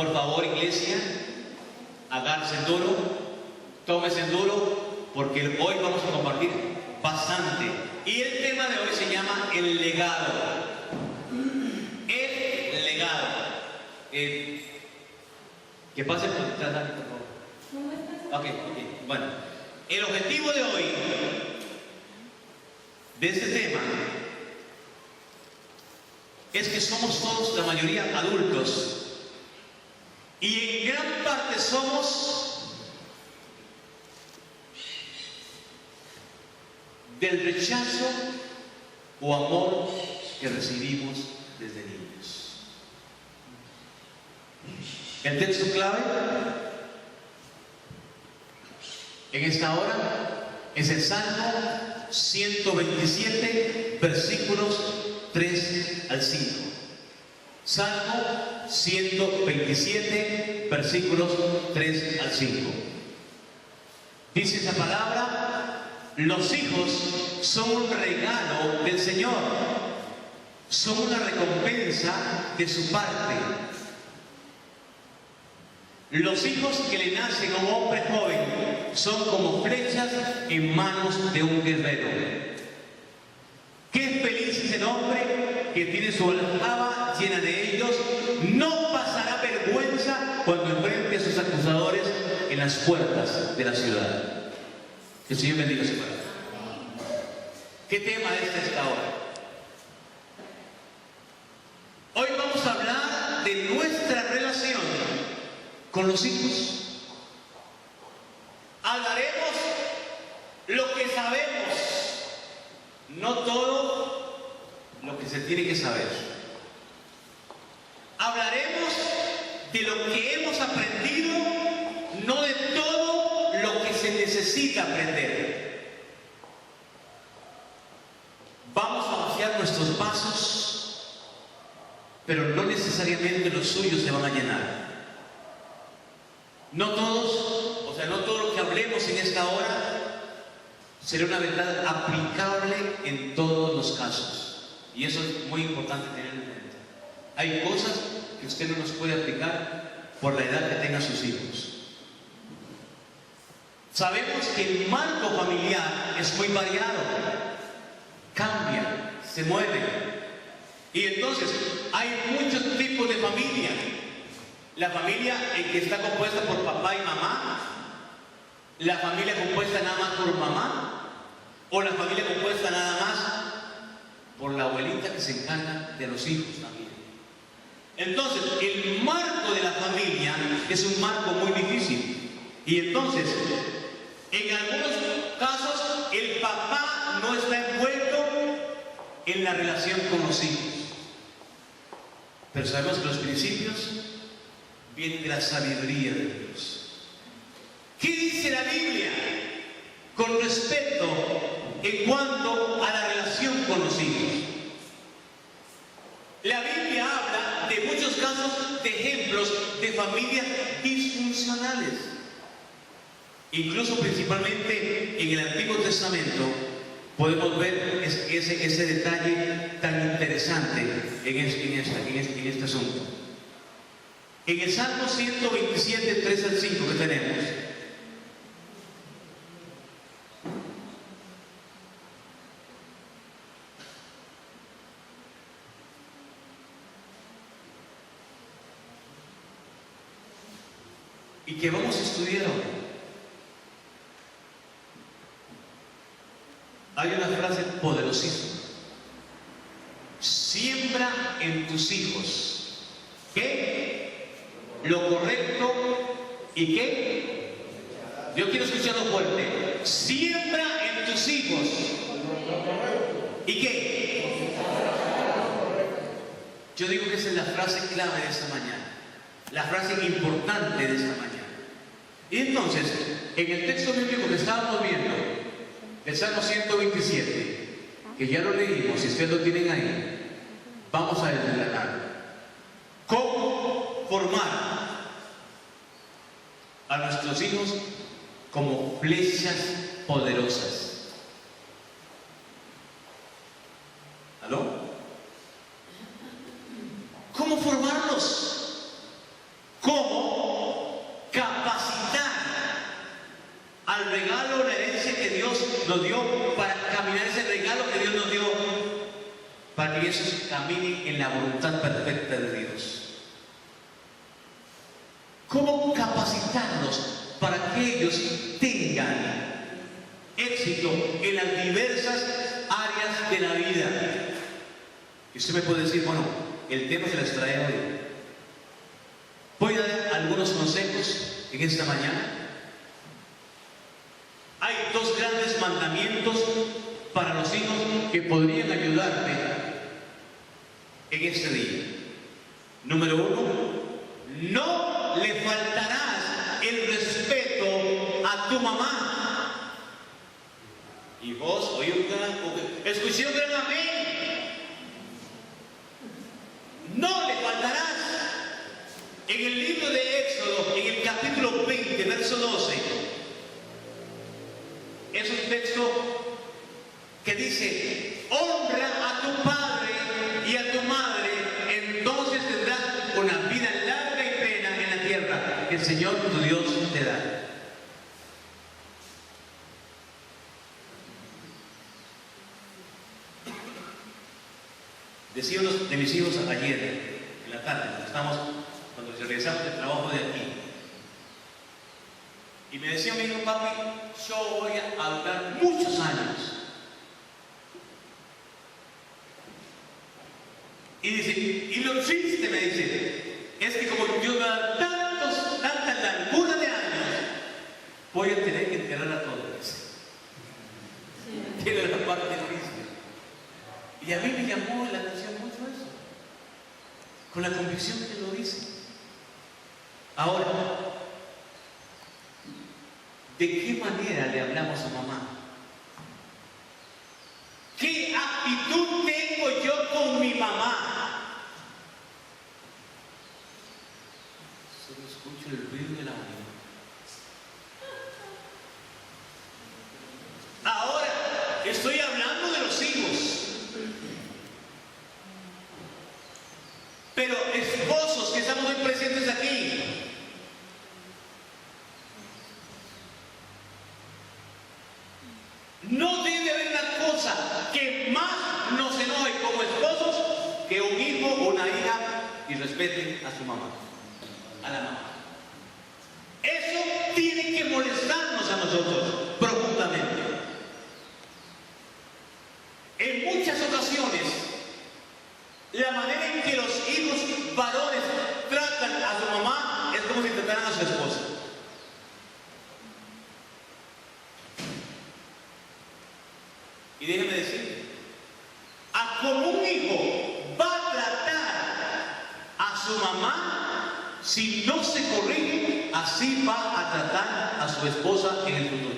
Por favor, iglesia, agárrense duro, tómense duro, porque hoy vamos a compartir bastante. Y el tema de hoy se llama el legado. El legado. Que pase por detrás, Dani, por favor. Ok. Bueno, el objetivo de hoy, de este tema, es que somos todos, la mayoría, adultos. Y en gran parte somos del rechazo o amor que recibimos desde niños. El texto clave en esta hora es el Salmo 127, versículos 3 al 5. Salmo 127, versículos 3 al 5. Dice esa palabra: los hijos son un regalo del Señor, son una recompensa de su parte. Los hijos que le nacen a un hombre joven son como flechas en manos de un guerrero. Qué feliz es el hombre que tiene su aljaba llena de ellos. No pasará vergüenza cuando enfrente a sus acusadores en las puertas de la ciudad. Que el Señor bendiga su palabra. ¿Qué tema es esta hora? Hoy vamos a hablar de nuestra relación con los hijos. Hablaremos lo que sabemos, no todo lo que se tiene que saber. Hablaremos de lo que hemos aprendido, no de todo lo que se necesita aprender. Vamos a vaciar nuestros vasos, pero no necesariamente los suyos se van a llenar. No todos, no todo lo que hablemos en esta hora será una verdad aplicable en todos los casos. Y eso es muy importante tener en cuenta. Hay cosas que usted no nos puede aplicar por la edad que tengan sus hijos. Sabemos que el marco familiar es muy variado, cambia, se mueve. Y entonces hay muchos tipos de familia. La familia que está compuesta por papá y mamá, la familia compuesta nada más por mamá, o la familia compuesta nada más por la abuelita que se encarga de los hijos también. Entonces, el marco de la familia es un marco muy difícil. Y entonces, en algunos casos, el papá no está envuelto en la relación con los hijos. Pero sabemos que los principios viene de la sabiduría de Dios. ¿Qué dice la Biblia con respecto en cuanto a la relación con los hijos? La Biblia habla de muchos casos de ejemplos de familias disfuncionales. Incluso principalmente en el Antiguo Testamento podemos ver ese detalle tan interesante en este asunto. En el Salmo 127, 3 al 5 que tenemos, y que vamos a estudiar hoy, hay una frase poderosísima: siembra en tus hijos, ¿qué? Lo correcto y ¿qué? Yo quiero escucharlo fuerte. Siembra en tus hijos. ¿Y qué? Yo digo que esa es la frase clave de esta mañana, la frase importante de esta mañana. Y entonces, en el texto bíblico que estábamos viendo, el Salmo 127, que ya lo leímos, si ustedes lo tienen ahí, vamos a desgranar cómo formar a nuestros hijos como flechas poderosas. ¿Aló? ¿Cómo formarlos? cómo capacitar al regalo, la herencia que Dios nos dio, para caminar ese regalo que Dios nos dio, para que esos caminen en la voluntad perfecta de Dios. ¿Cómo capacitarlos para que ellos tengan éxito en las diversas áreas de la vida? Y usted me puede decir, bueno, el tema se les trae hoy. Voy a dar algunos consejos en esta mañana. Hay dos grandes mandamientos para los hijos que podrían ayudarte en este día. Número uno, no le faltarás el respeto a tu mamá. Y vos, oye, escuché un gran amén. No le faltarás. En el libro de Éxodo, en el capítulo 20, verso 12, es un texto que dice: honra a tu padre y a tu madre, entonces tendrás una vida larga y plena en la tierra que el Señor tu Dios te da. Decía uno de mis hijos ayer en la tarde, cuando regresamos del trabajo de aquí, y me decía mi hijo: papi, yo voy a durar muchos años. Y dice, y lo triste, me dice, es que como Dios me da tanta largura de años, voy a tener que enterrar a todos. Tiene la parte triste. Y a mí me llamó la atención mucho eso, con la convicción que lo dice. Ahora, ¿de qué manera le hablamos a mamá? ¿Qué actitud tengo yo con mi mamá? Solo escucho el ruido de la mañana. Ahora, estoy hablando de los hijos. Pero esposos que estamos hoy presentes aquí, no debe haber una cosa que más nos enoje como esposos que un hijo o una hija irrespete a su mamá, a la mamá. Eso tiene que molestarnos a nosotros profundamente. En muchas ocasiones, la manera en que los hijos varones tratan a su mamá es como si trataran a su esposa. Y déjeme decir, a como un hijo va a tratar a su mamá, si no se corrige, así va a tratar a su esposa en el futuro.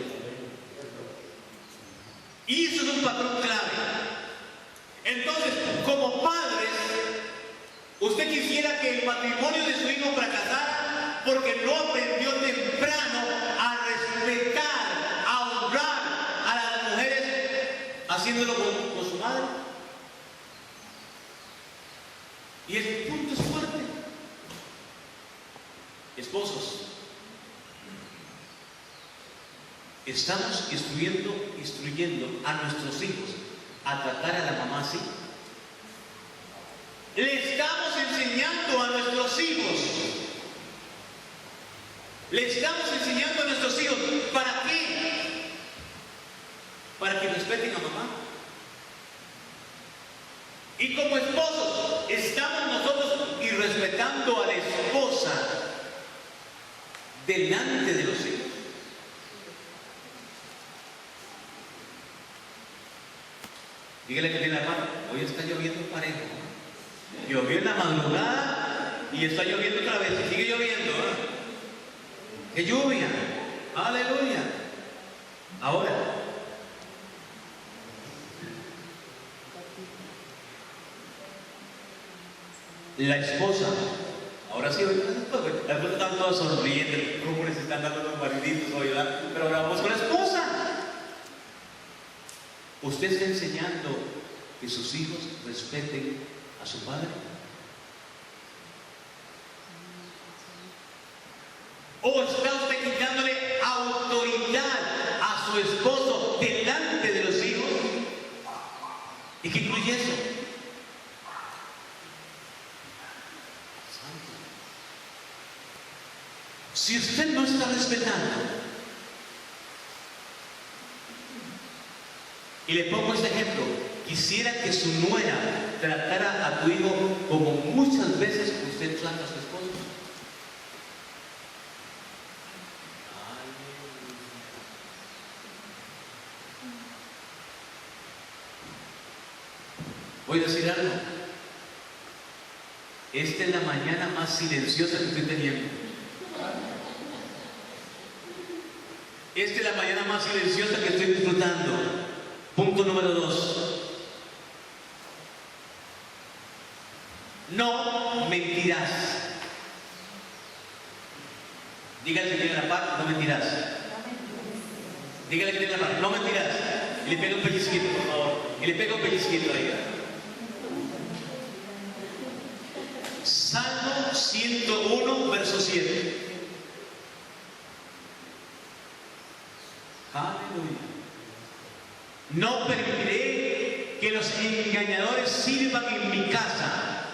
Y eso es un patrón clave. Entonces, como padres, usted quisiera que el matrimonio de su hijo fracasara porque no aprendió temprano a respetar, a honrar a las mujeres, haciéndolo con su madre. Y el punto es fuerte. Esposos, estamos instruyendo a nuestros hijos a tratar a la mamá así. Le estamos enseñando a nuestros hijos. Le estamos enseñando a nuestros hijos. ¿Para qué? Para que respeten a mamá. Y como esposos, estamos nosotros irrespetando a la esposa delante de los hijos. Dígale que tiene la mano, hoy está lloviendo parejo. Llovió en la madrugada y está lloviendo otra vez, y sigue lloviendo. ¡Qué lluvia! ¡Aleluya! Ahora, la esposa, ahora sí, las esposas están todas sonriendo, cómo les están dando los mariditos hoy, ¿verdad? Pero ahora vamos con la esposa. ¿Usted está enseñando que sus hijos respeten a su padre? ¿O está usted quitándole autoridad a su esposo delante de los hijos? ¿Y qué incluye eso? Si usted no está respetando, y le pongo este ejemplo, quisiera que su nuera tratara a tu hijo como muchas veces usted trata a su esposo. Voy a decir algo. Esta es la mañana más silenciosa que estoy teniendo. Esta es la mañana más silenciosa que estoy disfrutando. Punto número 2. No mentirás. Dígale que tiene la par, no mentirás. Dígale que tiene la par, no mentirás. Y le pega un pellizquito, por favor. Y le pega un pellizquito ahí. Salmo 101, verso 7. Aleluya. No permitiré que los engañadores sirvan en mi casa,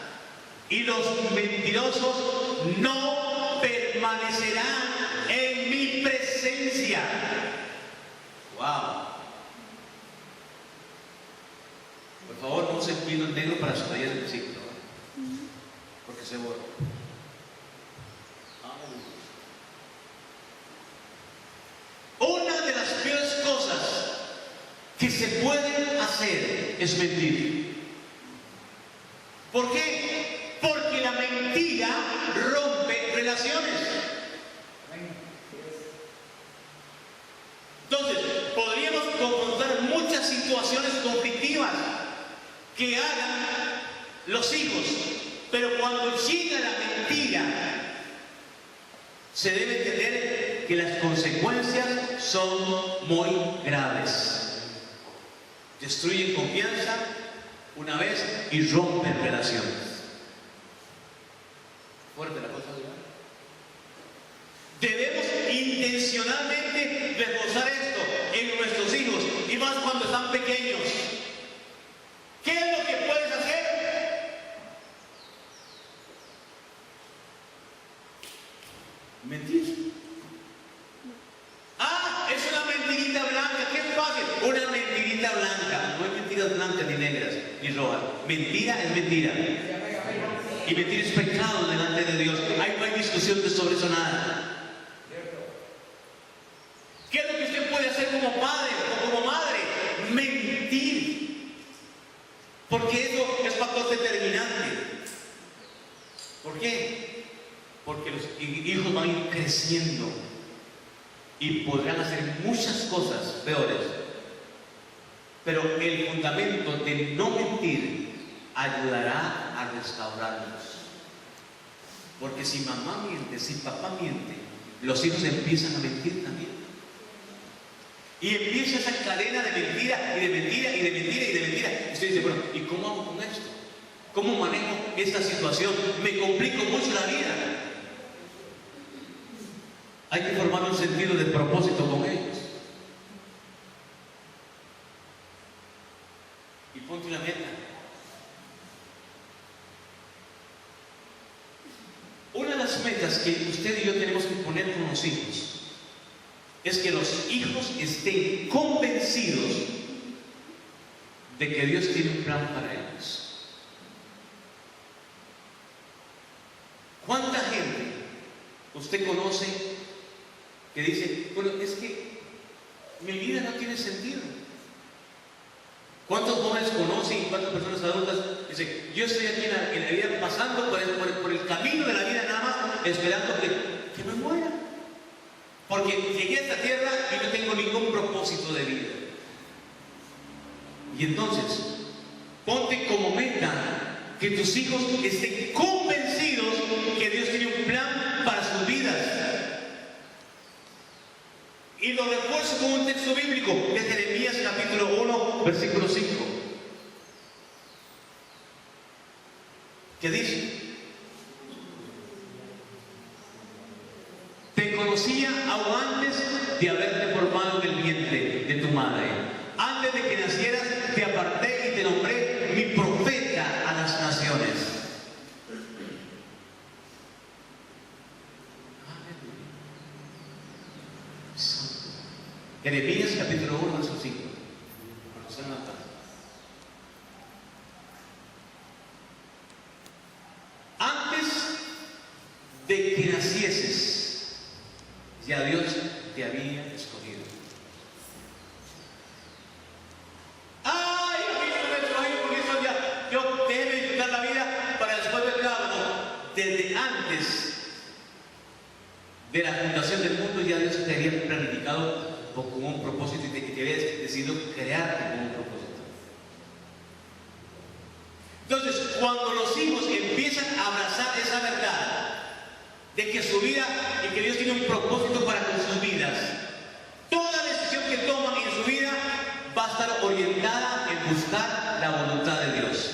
y los mentirosos no permanecerán en mi presencia. Wow. Por favor, no se pida el negro para subrayar el versículo, porque se borra. Una de las peores cosas que se pueden hacer es mentir. ¿Por qué? Porque la mentira rompe relaciones. Entonces, podríamos confrontar muchas situaciones conflictivas que hagan los hijos, pero cuando llega la mentira, se debe entender que las consecuencias son muy graves. Destruyen confianza una vez y rompen relaciones. Fuerte la cosa, ¿verdad? Debemos intencionalmente reforzar esto en nuestros hijos, y más cuando están pequeños. ¿Qué es lo que puedes hacer? Mentir. Es una mentirita blanca. Qué fácil. Una mentirita blanca. No hay mentiras blancas ni negras ni rojas. Mentira es mentira. Y mentir es pecado delante de Dios. No hay discusión sobre eso, nada. ¿Qué es lo que usted puede hacer como padre o como madre? Mentir. Porque eso es factor determinante. ¿Por qué? Porque los hijos van a ir creciendo y podrán hacer muchas cosas peores. Pero el fundamento de no mentir ayudará a restaurarlos. Porque si mamá miente, si papá miente, los hijos empiezan a mentir también. Y empieza esa cadena de mentira y de mentira y de mentira y de mentira. Y usted dice, bueno, ¿y cómo hago con esto? ¿Cómo manejo esta situación? Me complico mucho la vida. Hay que formar un sentido de propósito con ellos. Y ponte la meta. Una de las metas que usted y yo tenemos que poner con los hijos es que los hijos estén convencidos de que Dios tiene un plan para ellos. ¿Cuánta gente usted conoce que dice, bueno, es que mi vida no tiene sentido? ¿Cuántos jóvenes conocen y cuántas personas adultas dicen, yo estoy aquí en la vida pasando por el camino de la vida nada más, esperando que me muera? Porque llegué a esta tierra y no tengo ningún propósito de vida. Y entonces, ponte como meta que tus hijos estén convencidos que Dios tiene un plan para sus vidas. Y lo refuerzo con un texto bíblico, que es Jeremías capítulo 1, versículo 5. ¿Qué dice? Te conocía aún antes de haberte formado en el vientre de tu madre. Antes de que nacieras, te aparté y te nombré mi profeta a las naciones. Jeremías capítulo 1, verso 5. Antes de que nacieses, ya Dios te había escogido. Ay, porque eso ya, yo debo disfrutar la vida para después del cabo. Desde antes de la fundación del mundo, ya Dios te había planificado con un propósito y te había decidido crearte con un propósito. Entonces, cuando los hijos empiezan a abrazar esa verdad de que su vida y que Dios tiene un propósito para con sus vidas, toda decisión que toman en su vida va a estar orientada en buscar la voluntad de Dios.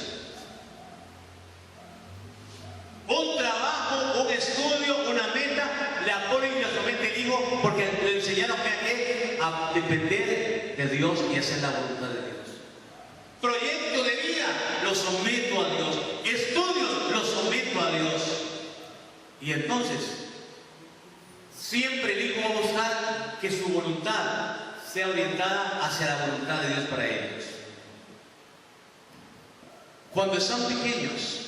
Un trabajo, un estudio, una meta, la pone en nuestra mente el hijo porque le enseñaron a depender de Dios y hacer la voluntad de Dios. Proyecto de vida, lo someto a Dios. Estudios, lo someto a Dios. Y entonces, siempre el hijo va a buscar que su voluntad sea orientada hacia la voluntad de Dios para ellos. Cuando están pequeños,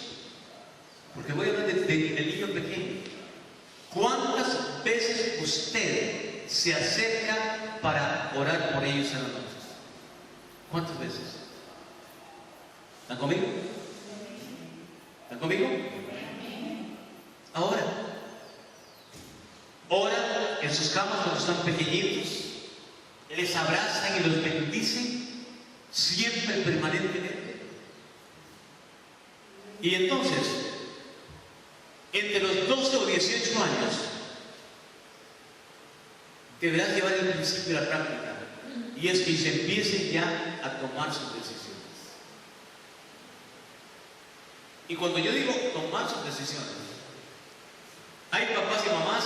porque voy a hablar del niño pequeño, ¿cuántas veces usted se acerca para orar por ellos en las noches? ¿Cuántas veces? ¿Están conmigo? ¿Están conmigo? Ahora, ora en sus camas cuando están pequeñitos, les abrazan y los bendicen siempre, permanentemente. Y entonces, entre los 12 o 18 años, deberás llevar el principio a la práctica, y es que se empiecen ya a tomar sus decisiones. Y cuando yo digo tomar sus decisiones, hay papás y mamás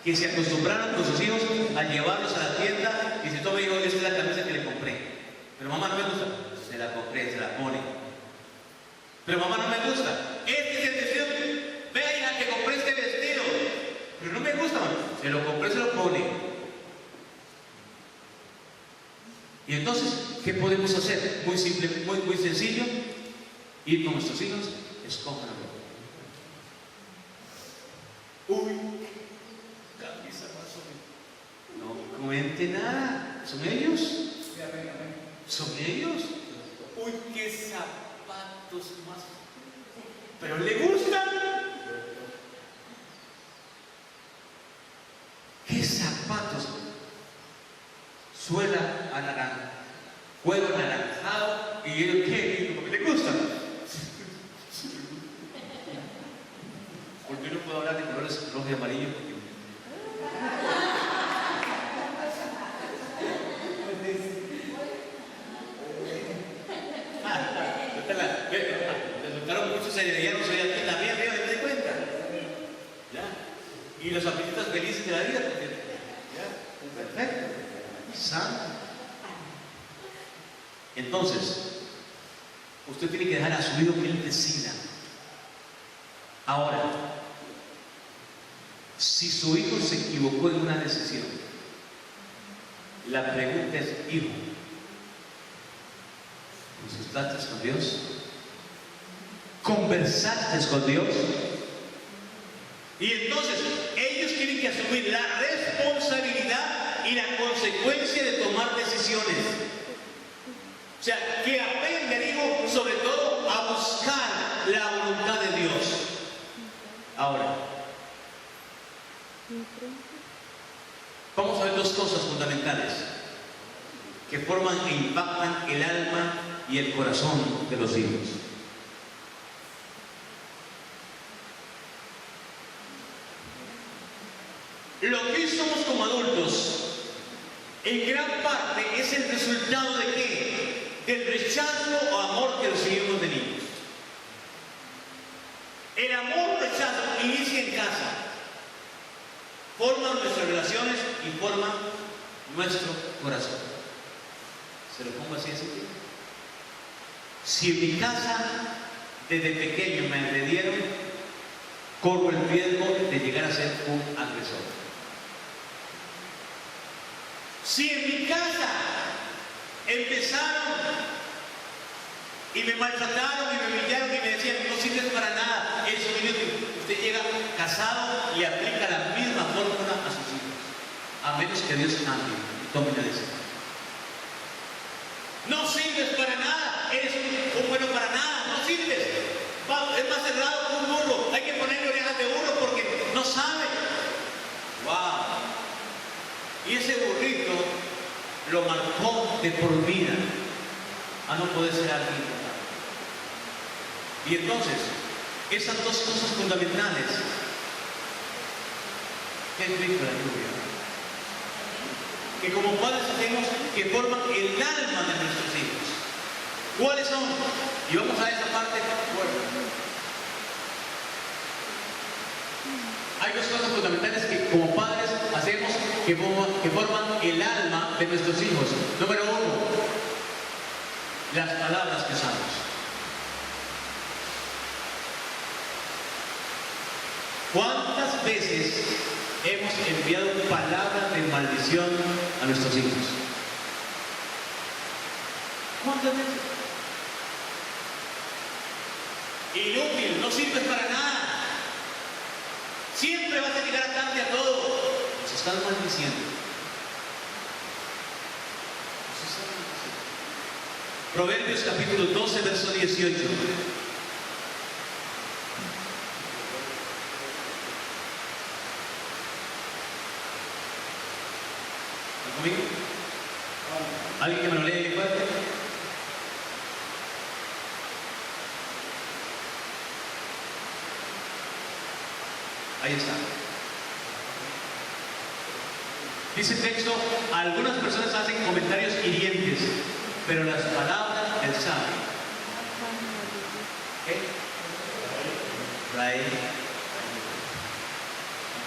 que se acostumbraron con sus hijos a llevarlos a la tienda y se toma y digo, esta es la camisa que le compré, pero mamá no me gusta, se la compré, se la pone, pero mamá no me gusta, este es el vestido, vea hija, que compré este vestido, pero no me gusta, mamá, se lo compré, se lo pone. Y entonces, ¿qué podemos hacer? Muy simple, muy sencillo, ir con nuestros hijos, escójanlo. Uy, camisa más o menos. No cuente nada. ¿Son ellos? ¿Son ellos? Uy, qué zapatos más. ¿Pero le gustan? ¿Qué zapatos? Suela a naranja, cuero anaranjado y yo, ¿qué? ¿Le gustan? Porque no puedo hablar de colores rojo y amarillo porque... resultaron muchos serianos hoy aquí también, ¿me doy cuenta? ¿Ya? Y los apetitos felices de la vida, porque... ¿Ya? Perfecto. Santo. Entonces, usted tiene que dejar a su hijo que él decida. Ahora, si su hijo se equivocó en una decisión, la pregunta es, hijo, ¿consultaste con Dios? ¿Conversaste con Dios? Y entonces, ellos tienen que asumir la responsabilidad y la consecuencia de tomar decisiones. O sea, que aprenda, digo, sobre todo a buscar la voluntad de Dios. Ahora, vamos a ver dos cosas fundamentales que forman e impactan el alma y el corazón de los hijos. Lo que hoy somos como adultos, en gran parte es el resultado de ¿qué? Del rechazo o amor que recibimos de niños. El amor o rechazo inicia en casa. forman nuestras relaciones y forman nuestro corazón. Se lo pongo así de simple. Si en mi casa desde pequeño me agredieron, corro el riesgo de llegar a ser un agresor. Si en mi casa empezaron y me maltrataron y me humillaron y me decían no sirves para nada, eso es inútil, usted llega casado y le aplica la misma fórmula a sus hijos, a menos que Dios cambie y tome una decisión. No sirves para nada, eres un bueno para nada, no sirves. Es más cerrado que un burro, hay que ponerle orejas de burro porque no sabe. ¡Wow! Y ese burrito lo marcó de por vida a no poder ser alguien. Y entonces, esas dos cosas fundamentales, ¿qué es Cristo la lluvia? Que como padres hacemos que forman el alma de nuestros hijos. ¿Cuáles son? Y vamos a esa parte fuerte. Hay dos cosas fundamentales que como padres hacemos que forman el alma de nuestros hijos. Número uno, las palabras que usamos. ¿Cuántas veces hemos enviado palabras de maldición a nuestros hijos? ¿Cuántas veces? Inútil, no sirves para nada. Siempre vas a llegar tarde a todo. Nos están maldiciendo. Proverbios capítulo 12, verso 18. ¿Conmigo? ¿Alguien que me lo lee fuerte? Ahí está. Dice el texto, algunas personas hacen comentarios hirientes, pero las palabras del sabio. ¿Qué? Trae.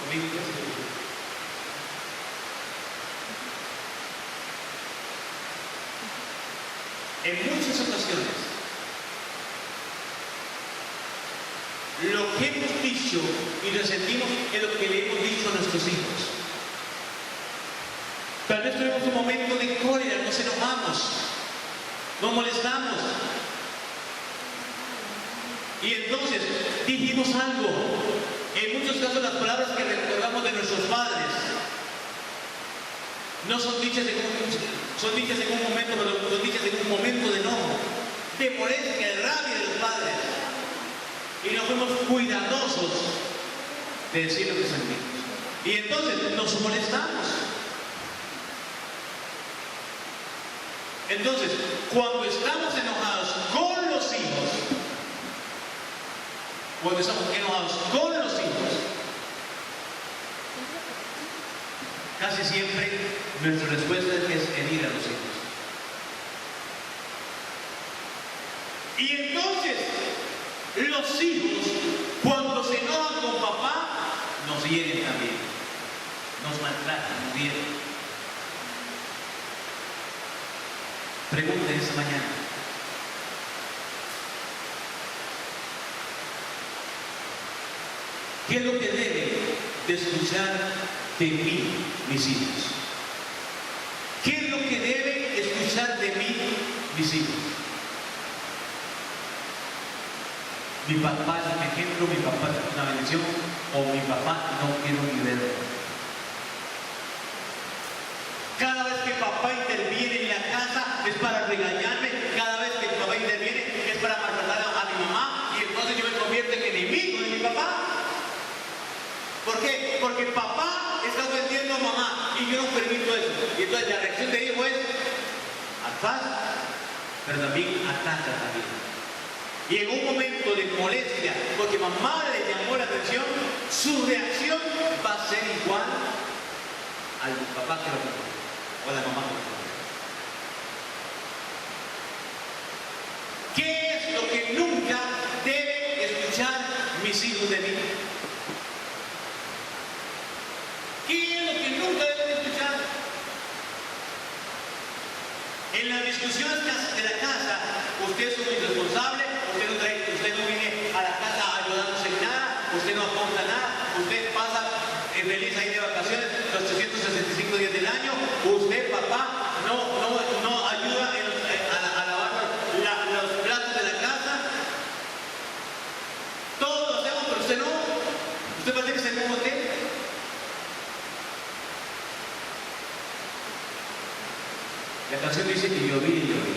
¿Conmigo? En muchas ocasiones, lo que hemos dicho y resentimos es lo que le hemos dicho a nuestros hijos. Tal vez tuvimos un momento de cólera, nos enojamos, nos molestamos. Y entonces dijimos algo. En muchos casos las palabras que recordamos de nuestros padres no son dichas en un momento, pero son dichas en un momento de enojo, de molestia, de rabia de los padres. Y no fuimos cuidadosos de decir lo que sentimos. Y entonces nos molestamos. Entonces, cuando estamos enojados con los hijos, casi siempre nuestra respuesta es herir a los hijos. Y entonces, los hijos, cuando se enojan con papá, nos hieren también. Nos maltratan, nos hieren. Pregunta esta mañana. ¿Qué es lo que deben de escuchar de mí, mis hijos? ¿Qué es lo que deben escuchar de mí, mis hijos? Mi papá es un ejemplo, mi papá es una bendición, o mi papá no quiero ni verlo. Cada vez que papá interviene en la casa es para regañarme, cada vez que papá interviene es para maltratar a mi mamá, y entonces yo me convierto en enemigo de mi papá. ¿Por qué? Porque papá está ofendiendo a mamá y yo no permito eso. Y entonces la reacción de hijo es atrás, pero también ataca también. Y en un momento de molestia, porque mamá le llamó la atención, su reacción va a ser igual al papá que lo tocó, o a la mamá que lo tocó. ¿Qué es lo que nunca deben escuchar mis hijos de mí? ¿Qué es lo que nunca deben escuchar? En las discusiones de la casa, usted es un irresponsable, usted no viene a la casa a ayudarnos en nada, usted no aporta nada, usted pasa feliz ahí de vacaciones los 365 días del año, usted, papá, no ayuda a lavar los platos de la casa. Todos lo hacemos, pero usted no. Usted parece que se ve un hotel. La canción dice que lloví y lloví.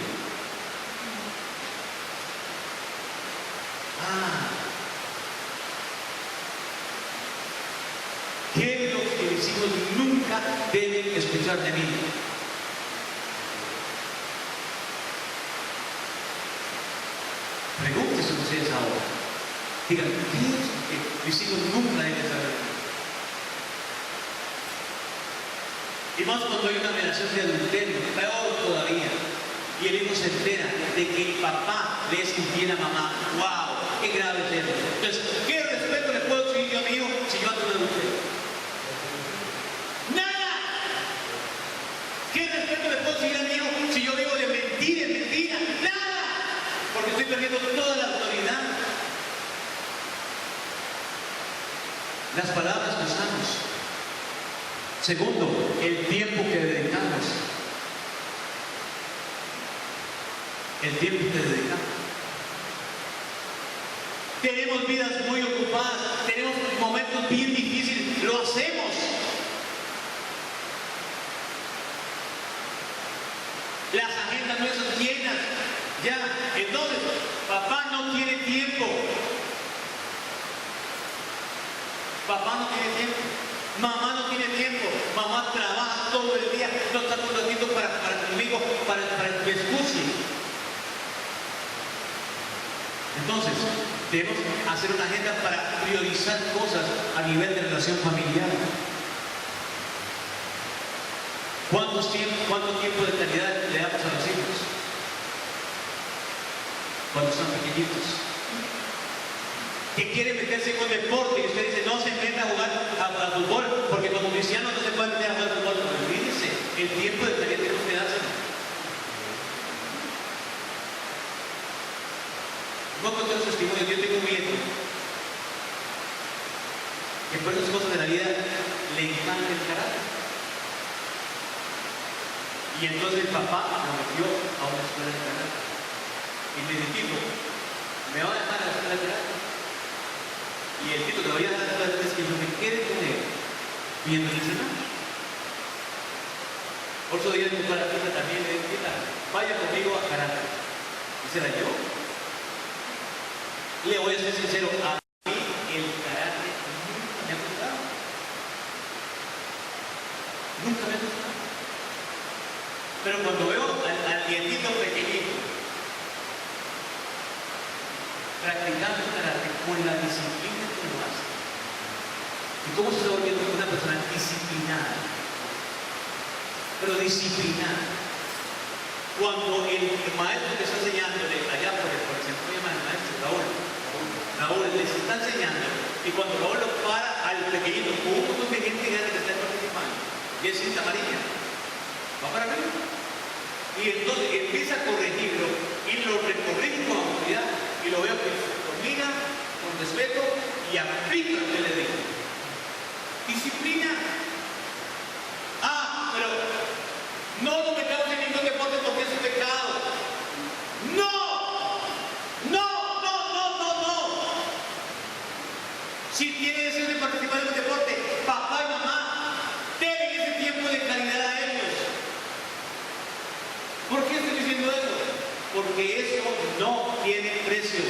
¿Qué es lo que mis hijos nunca deben escuchar de mí? Pregúntense ustedes ahora. Digan, ¿qué es lo que mis hijos nunca deben saber de mí? Y más cuando hay una relación de adulterio, peor todavía. Y el hijo se entera de que el papá le es infiel a mamá. ¡Wow! ¡Qué grave es eso! Entonces, ¿qué respeto le puedo exigir yo a mi hijo si yo ando en adulterio? ¡Nada! ¿Qué respeto le puedo exigir a mi hijo si yo vivo de mentira en mentira? ¡Nada! Porque estoy perdiendo toda la autoridad. Las palabras que usamos. Segundo, el tiempo que dedicamos. El tiempo que dedicamos. Tenemos vidas muy ocupadas, tenemos momentos bien difíciles, lo hacemos. Las agendas no están llenas. Ya, entonces, papá no tiene tiempo. Papá no tiene tiempo. Mamá no tiene tiempo. Mamá trabaja todo el día. No está un ratito para conmigo, para que me escuche. Entonces, debemos hacer una agenda para priorizar cosas a nivel de relación familiar. ¿Cuánto tiempo de calidad le damos a los hijos? Cuando son pequeñitos. Que quiere meterse con deporte y usted dice, no se meta a jugar a fútbol, porque como cristiano no se puede meter a jugar a fútbol. Pero olvídese, el tiempo de calidad tenemos que dárselo. Voy a contar un testimonio. Yo tengo un nieto que por esas cosas de la vida le encanta el carácter. Y entonces el papá lo metió a una escuela de carácter. Y me dijo, ¿me va a dejar a la escuela de carácter? Y el tipo que lo voy a dejar a la escuela de carácter es que yo me quede con él viendo el escenario. Otro día mi padre también le dije, vaya conmigo a carácter. ¿Y será yo? Le voy a ser sincero, a mí el carácter nunca me ha gustado. Nunca me ha gustado. Pero cuando veo al nietito pequeñito practicando el carácter con la disciplina que lo hace, y cómo se está volviendo una persona disciplinada, pero disciplinada. Cuando el maestro que está enseñándole allá por ejemplo, llama el maestro Raúl les está enseñando, y cuando Raúl lo para al pequeñito, con un montón de gente grande que está participando, y es cinta amarilla, va para acá. Y entonces empieza a corregirlo, y lo recorrige con autoridad, y lo veo que lo mira con respeto y aplica lo que le digo. Disciplina. Pero no nos metamos en ningún deporte porque es un pecado. ¡No! Si tiene deseo de participar en un deporte, papá y mamá deben ese tiempo de calidad a ellos. ¿Por qué estoy diciendo eso? Porque eso no tiene precio.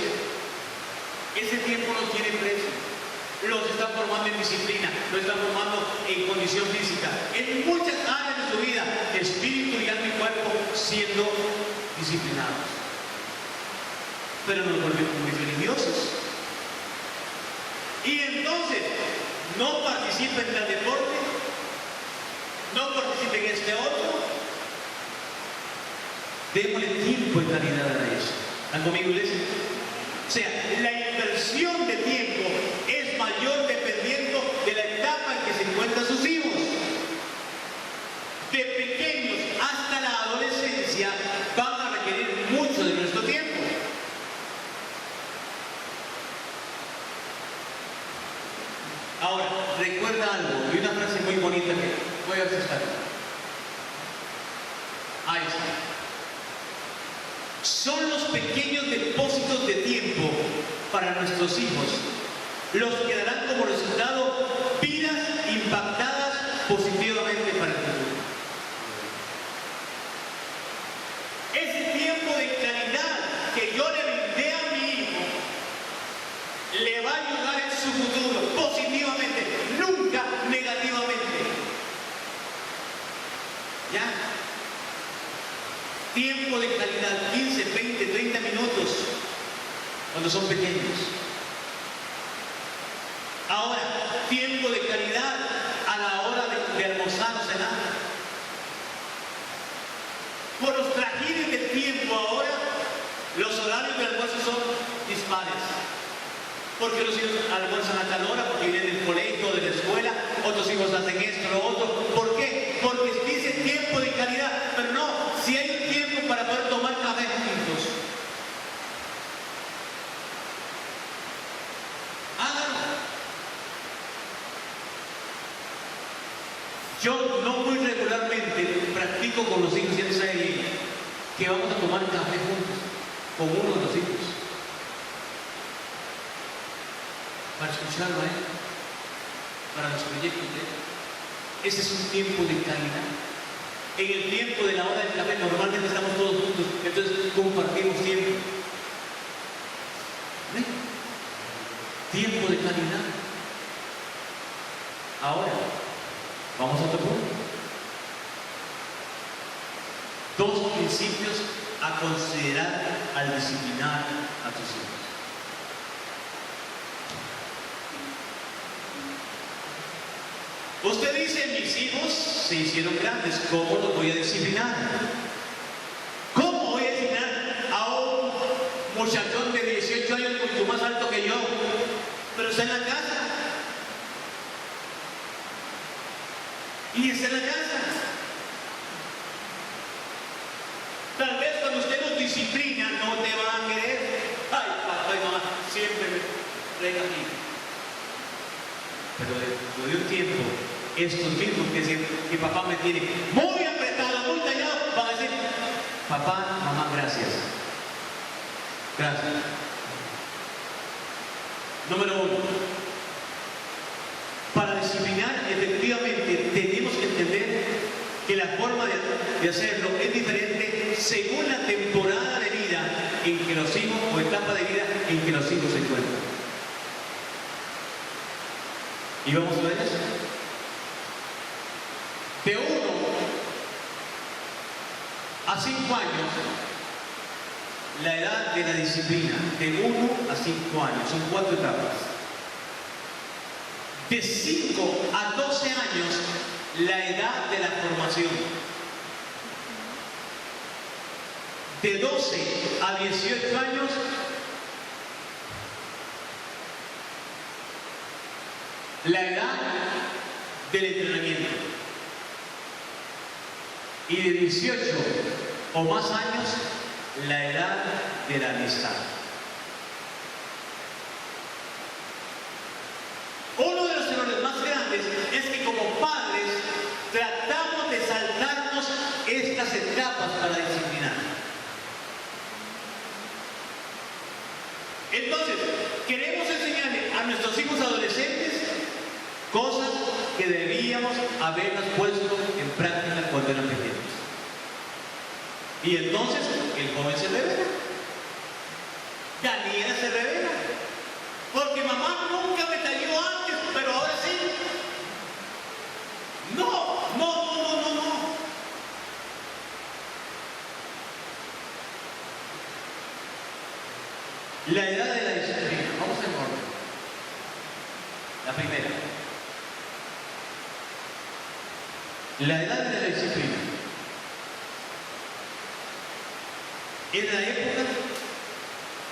Ese tiempo no tiene precio. Los están formando en disciplina, los están formando en condición física, en muchas áreas de su vida, espíritu y alma y cuerpo siendo disciplinados. Pero nos volvemos muy religiosos. Y entonces, no participen en el deporte, no participen en este otro. Démosle tiempo y calidad a eso. ¿Están conmigo, iglesia? O sea, la inversión de tiempo es mayor dependiendo de la etapa en que se encuentran sus hijos. bonita que voy a estar. Ahí está. Son los pequeños depósitos de tiempo para nuestros hijos los que darán como resultado vidas impactadas positivamente para el futuro. Ese tiempo de calidad que yo le brindé a mi hijo le va a ayudar en su futuro positivamente, nunca negativamente. ¿Ya? Tiempo de calidad, 15, 20, 30 minutos cuando son pequeños. Ahora, tiempo de calidad a la hora de almorzar o cenar. Por los trajines del tiempo ahora, los horarios de almuerzo son dispares. Porque los hijos almuerzan a tal hora, porque vienen del colegio, de la escuela, otros hijos hacen esto, lo otro. ¿Por qué? Porque dice tiempo de calidad, pero no, si hay un tiempo para poder tomar café juntos. Háganlo. Yo no muy regularmente practico con los hijos, y él sabe que vamos a tomar café juntos, con uno de los hijos. Para escucharlo a él, para los proyectos de él. Ese es un tiempo de calidad. En el tiempo de la hora del café normalmente estamos todos juntos, entonces compartimos tiempo. ¿Ven? Tiempo de calidad. Ahora, vamos a otro punto. Dos principios a considerar al disciplinar a tus hijos. Usted dice, mis hijos se hicieron grandes, ¿cómo los voy a disciplinar? ¿Cómo voy a disciplinar a un muchachón de 18 años mucho más alto que yo, pero está en la casa? Y está en la casa. Tal vez cuando usted los disciplina no te van a querer. Ay, papá y mamá, siempre me traen aquí. Pero después de un tiempo, estos mismos que dicen que papá me tiene muy apretado, muy tallado, van a decir, papá, mamá, gracias. Gracias. Número uno. Para disciplinar, efectivamente, tenemos que entender que la forma de hacerlo es diferente según la temporada de vida en que los hijos, o etapa de vida en que los hijos se encuentran. ¿Y vamos a ver eso? De 1 a 5 años, la edad de la disciplina, de 1 a 5 años, son 4 etapas. De 5 a 12 años, la edad de la formación. De 12 a 18 años, la edad del entrenamiento. Y de 18 o más años, la edad de la amistad. Uno de los errores más grandes es que como padres tratamos de saltarnos estas etapas para disciplinar. Entonces, queremos enseñarle a nuestros hijos adolescentes cosas que debíamos haberlas puesto en práctica cuando eran pequeños. Y entonces el joven se revela. Daniela se revela. Porque mamá nunca me talló antes, pero ahora sí. No. La edad de la disciplina. Vamos en orden. La primera. La edad de la disciplina es la época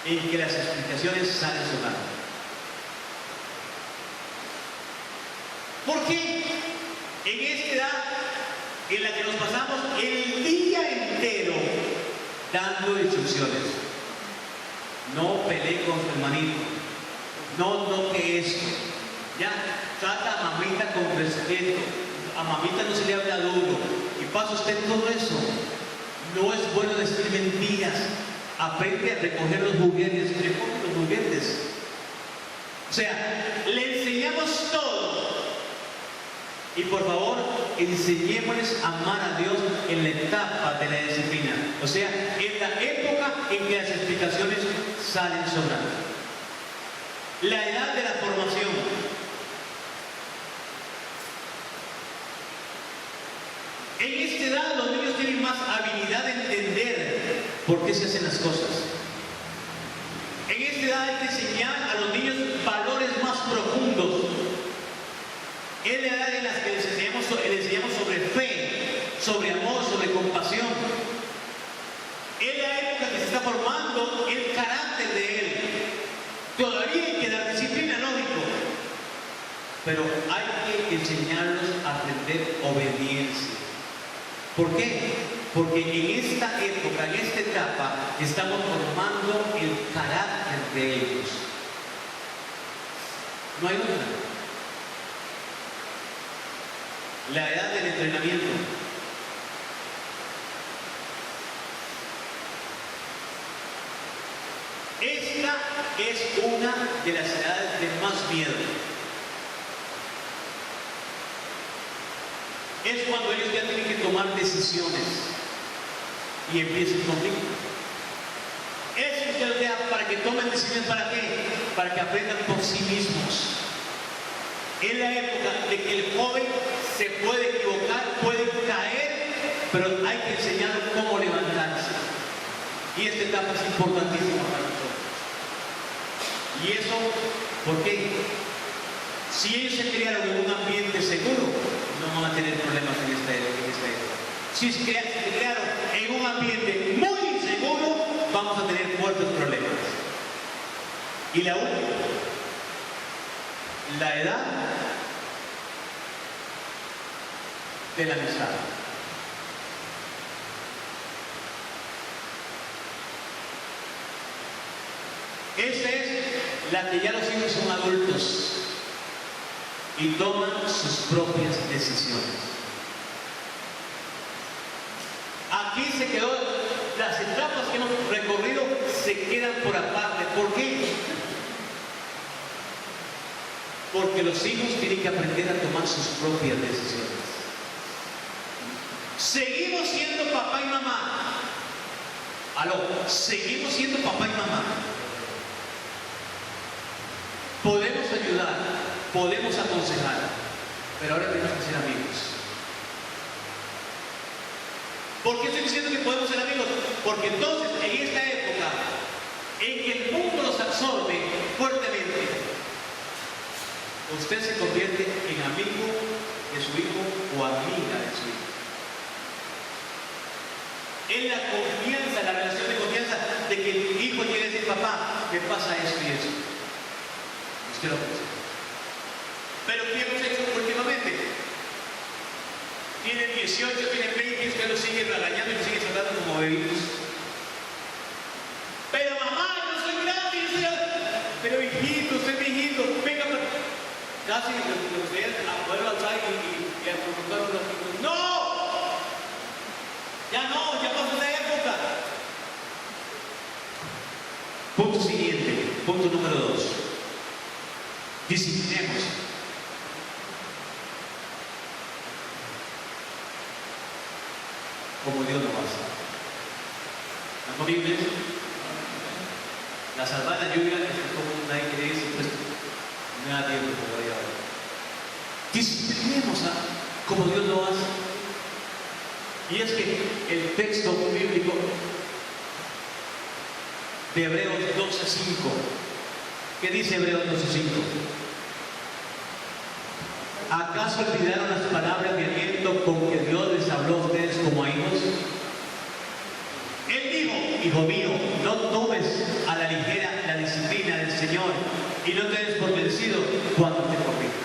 en que las explicaciones salen solas. ¿Por qué? En esta edad en la que nos pasamos el día entero dando instrucciones. No pelee con su hermanito. No toque esto. Ya, trata a mamita con respeto. a mamita no se le habla duro, y pasa usted todo eso. No es bueno decir mentiras. Aprende a recoger los juguetes, recoge los juguetes. O sea, le enseñamos todo. Y por favor, enseñémosles a amar a Dios en la etapa de la disciplina. O sea, en la época en que las explicaciones salen sobrando. La edad de la formación. En esta edad los niños tienen más habilidad de entender por qué se hacen las cosas. En esta edad hay que enseñar a los niños valores más profundos. Es la edad en la que les enseñamos sobre fe, sobre amor, sobre compasión. Es la época que se está formando el carácter de él. Todavía hay que dar disciplina, lógico. Pero hay que enseñarlos a aprender obediencia. ¿Por qué? Porque en esta época, en esta etapa, estamos formando el carácter de ellos. No hay otra. La edad del entrenamiento. Esta es una de las edades de más miedo. Es cuando ellos ya tienen que tomar decisiones y empieza el conflicto. Es que usted vea para que tomen decisiones, ¿para qué? Para que aprendan por sí mismos. Es la época de que el joven se puede equivocar, puede caer, pero hay que enseñarle cómo levantarse. Y esta etapa es importantísima para nosotros. ¿Y eso por qué? Si ellos se criaron en un ambiente seguro, no van a tener problemas en esta época. Si se criaron en un ambiente muy inseguro, vamos a tener fuertes problemas. Y la última, la edad de la amistad. Esa es la que ya los hijos son adultos y toman sus propias decisiones. Aquí se quedó, las etapas que hemos recorrido se quedan por aparte. ¿Por qué? Porque los hijos tienen que aprender a tomar sus propias decisiones. Seguimos siendo papá y mamá. Aló, seguimos siendo papá y mamá. Podemos ayudar, podemos aconsejar, pero ahora tenemos que ser amigos. ¿Por qué estoy diciendo que podemos ser amigos? Porque entonces, en esta época, en que el mundo los absorbe fuertemente, usted se convierte en amigo de su hijo o amiga de su hijo. En la confianza, la relación de confianza de que el hijo quiere decir, papá, me pasa esto y esto. Usted lo piensa. Pero ¿qué hemos hecho últimamente? Tienen 18, tienen 20, usted los sigue regañando y los sigue tratando como bebitos. Pero mamá, yo soy grande, yo soy... Pero hijito, usted es hijito, venga, casi lo ustedes a poder alzar y a preguntar a los hijos. ¡No! Ya no, ya pasó esa época. Punto siguiente, punto número 2. Disciplinemos. Como Dios lo hace. ¿Están conmigo? La salvada de lluvia es como nadie quiere decir, pues nadie lo podría ver. Disciplinemos como Dios lo hace. Y es que el texto bíblico de Hebreos 12:5, ¿qué dice Hebreos 12:5? ¿Acaso olvidaron las palabras de aliento con que Dios les habló a ustedes como a hijos? Él dijo, hijo mío, no tomes a la ligera la disciplina del Señor y no te des por vencido cuando te corrija.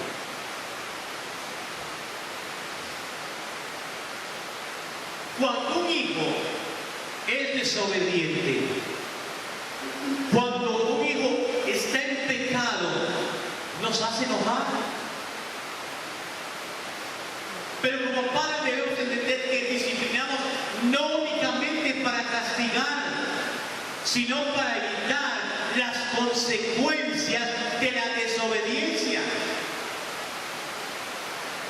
Cuando un hijo es desobediente, cuando un hijo está en pecado, nos hace enojar. Pero como padres debemos entender que disciplinamos no únicamente para castigar, sino para evitar las consecuencias de la desobediencia.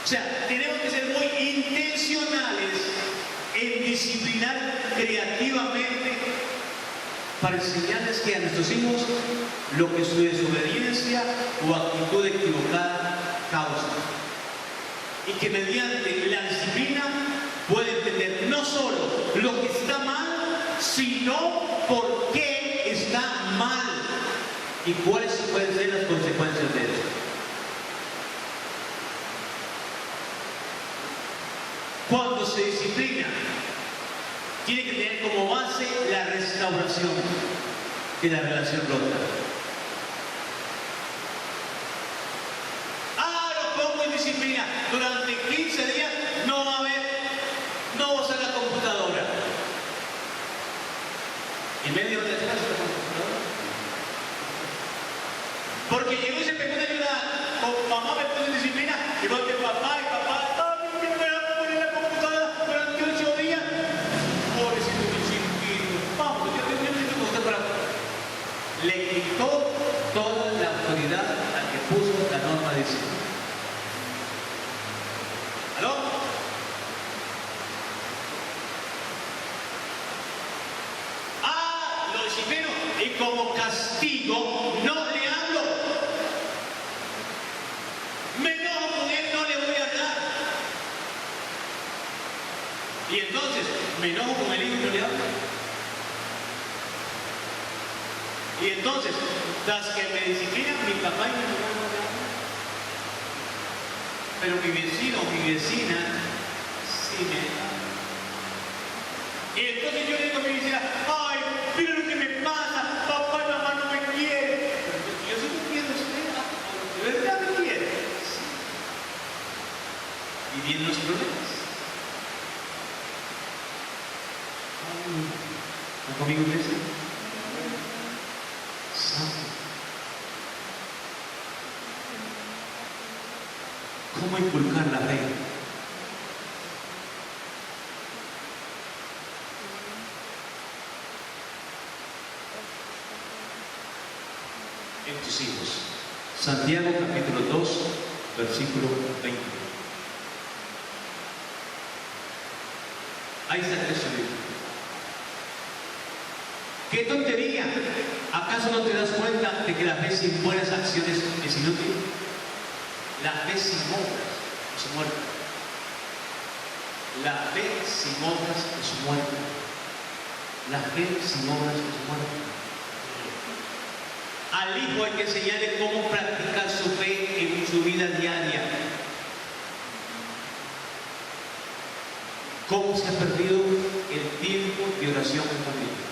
O sea, tenemos que ser muy intencionales en disciplinar creativamente para enseñarles que a nuestros hijos lo que su desobediencia o actitud equivocada causa. Y que mediante la disciplina puede entender no solo lo que está mal, sino por qué está mal y cuáles pueden ser las consecuencias de eso. Cuando se disciplina, tiene que tener como base la restauración de la relación rota. Lo pongo en disciplina. Durante 15 días no va a usar la computadora. ¿Y media hora después la computadora? Porque llegó y se pegó una ayuda. Con mamá me puso en disciplina, y con papá y papá. Le quitó toda la autoridad al que puso la norma de disciplina. ¿Aló? Lo disciplino y como castigo no le hablo. Me enojo con él, no le voy a hablar. Y entonces me enojo con el hijo y no le hablo. Y entonces, las que me disciplinan, mi papá y mi mamá no me hablan. Pero mi vecino o mi vecina sí me hablan. Y entonces yo le digo a mi vecina, ay, mira lo que me pasa, papá y mamá no me quieren. Pero yo sí me quiero, usted, ¿de verdad me quiere? Sí. Y vienen los problemas. ¿Están conmigo, iglesia? ¿Cómo inculcar la fe? En tus hijos. Santiago capítulo 2, versículo 20. Ahí está Cristo. ¡Qué tontería! ¿Acaso no te das cuenta de que la fe sin buenas acciones es inútil? La fe sin obras es muerta. La fe sin obras es muerta. La fe sin obras es muerta. Al hijo hay que enseñarle cómo practicar su fe en su vida diaria. ¿Cómo se ha perdido el tiempo de oración en familia?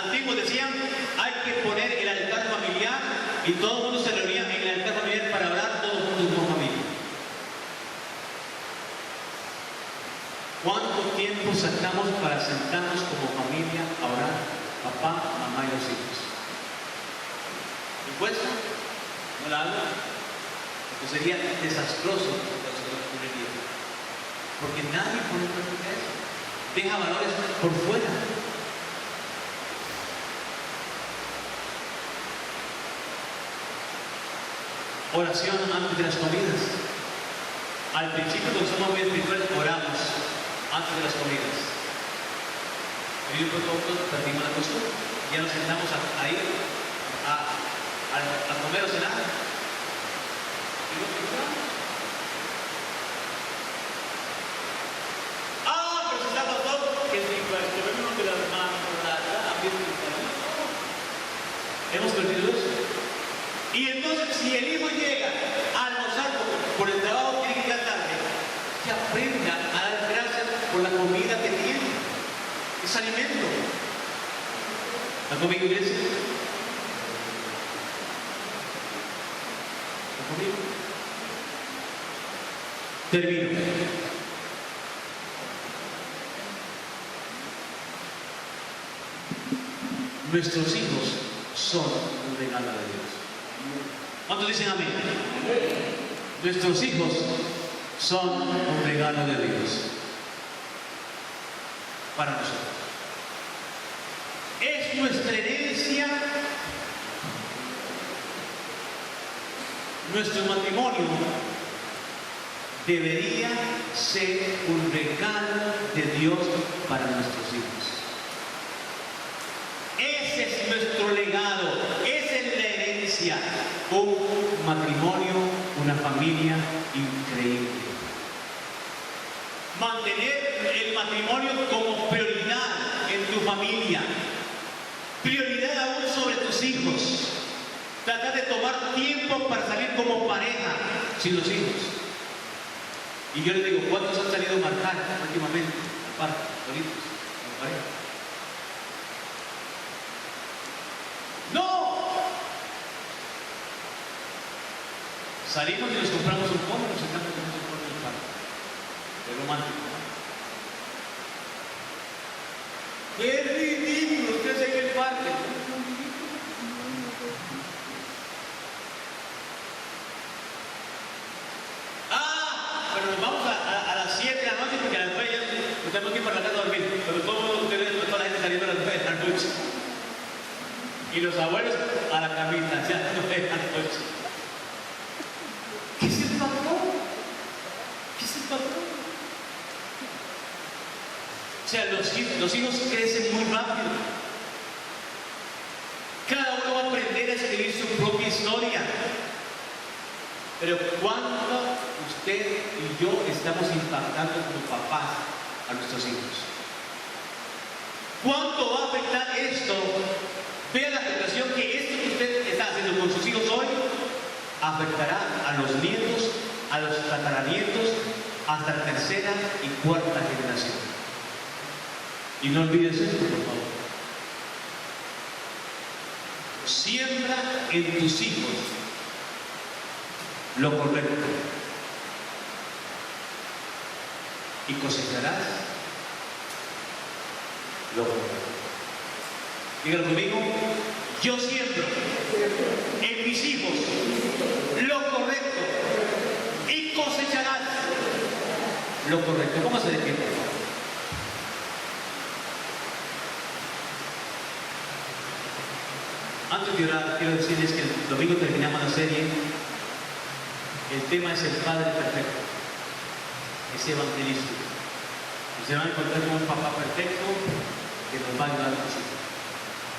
Antiguos decían, hay que poner el altar familiar y todo el mundo se reunía en el altar familiar para orar todos juntos como familia. ¿Cuánto tiempo sacamos para sentarnos como familia a orar? Papá, mamá y los hijos. ¿Me cuesta? ¿No la hago? Porque sería desastroso lo que nosotros ocurriría. Porque nadie pone en práctica eso. Deja valores por fuera. Oración antes de las comidas. Al principio, cuando somos muy espirituales, oramos antes de las comidas. Y un poco perdimos la costumbre. Ya nos sentamos a ir a comer o cenar. Y no pensamos. Pero si está pastor, que digo, que venimos de las manos, hemos perdido eso. Y entonces, si el hijo llega a almorzar por el trabajo, tiene que llegar tarde, que aprenda a dar gracias por la comida que tiene. Es alimento. ¿Está conmigo, iglesia? ¿Está conmigo? Termino. Nuestros hijos son un regalo de Dios. ¿Cuántos dicen amén? Nuestros hijos son un regalo de Dios para nosotros. Es nuestra herencia. Nuestro matrimonio debería ser un regalo de Dios para nuestros hijos. Ese es nuestro legado, esa es la herencia. Un matrimonio, una familia increíble. Mantener el matrimonio como prioridad en tu familia, prioridad aún sobre tus hijos. Tratar de tomar tiempo para salir como pareja sin los hijos. Y yo les digo, ¿cuántos han salido a marcar últimamente? Aparte, solitos, como pareja. ¡No! Salimos y nos compramos un fondo, nos sentamos con ese fondo en el parque. Es romántico, ¿no? ¡Qué ridículo! Ustedes ahí en el parque. Nos vamos a las 7 de la noche porque a las 9 ya nos tenemos que ir para la casa a dormir. Pero todos ustedes, toda la gente saliendo a las 9 de la noche. Y los abuelos a la camita, ya a las 9 de la noche. ¿Qué es el patrón? ¿Qué es el patrón? O sea, los hijos crecen muy rápido. Cada uno va a aprender a escribir su propia historia. Pero ¿cuánto usted y yo estamos impactando como papás a nuestros hijos? ¿Cuánto va a afectar esto? Vea la afectación que esto que usted está haciendo con sus hijos hoy afectará a los nietos, a los tataranietos, hasta la tercera y cuarta generación. Y no olvides esto, por favor. Siembra en tus hijos lo correcto y cosecharás lo correcto. Díganlo conmigo, yo siembro en mis hijos lo correcto y cosecharás lo correcto. Póngase de pie, por favor. Antes de orar, quiero decirles que el domingo terminamos la serie. El tema es el Padre Perfecto, es evangelista. Y se van a encontrar con un papá perfecto que nos va a ayudar a nosotros.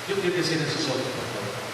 Yo quiero que cierren sus ojos, por favor.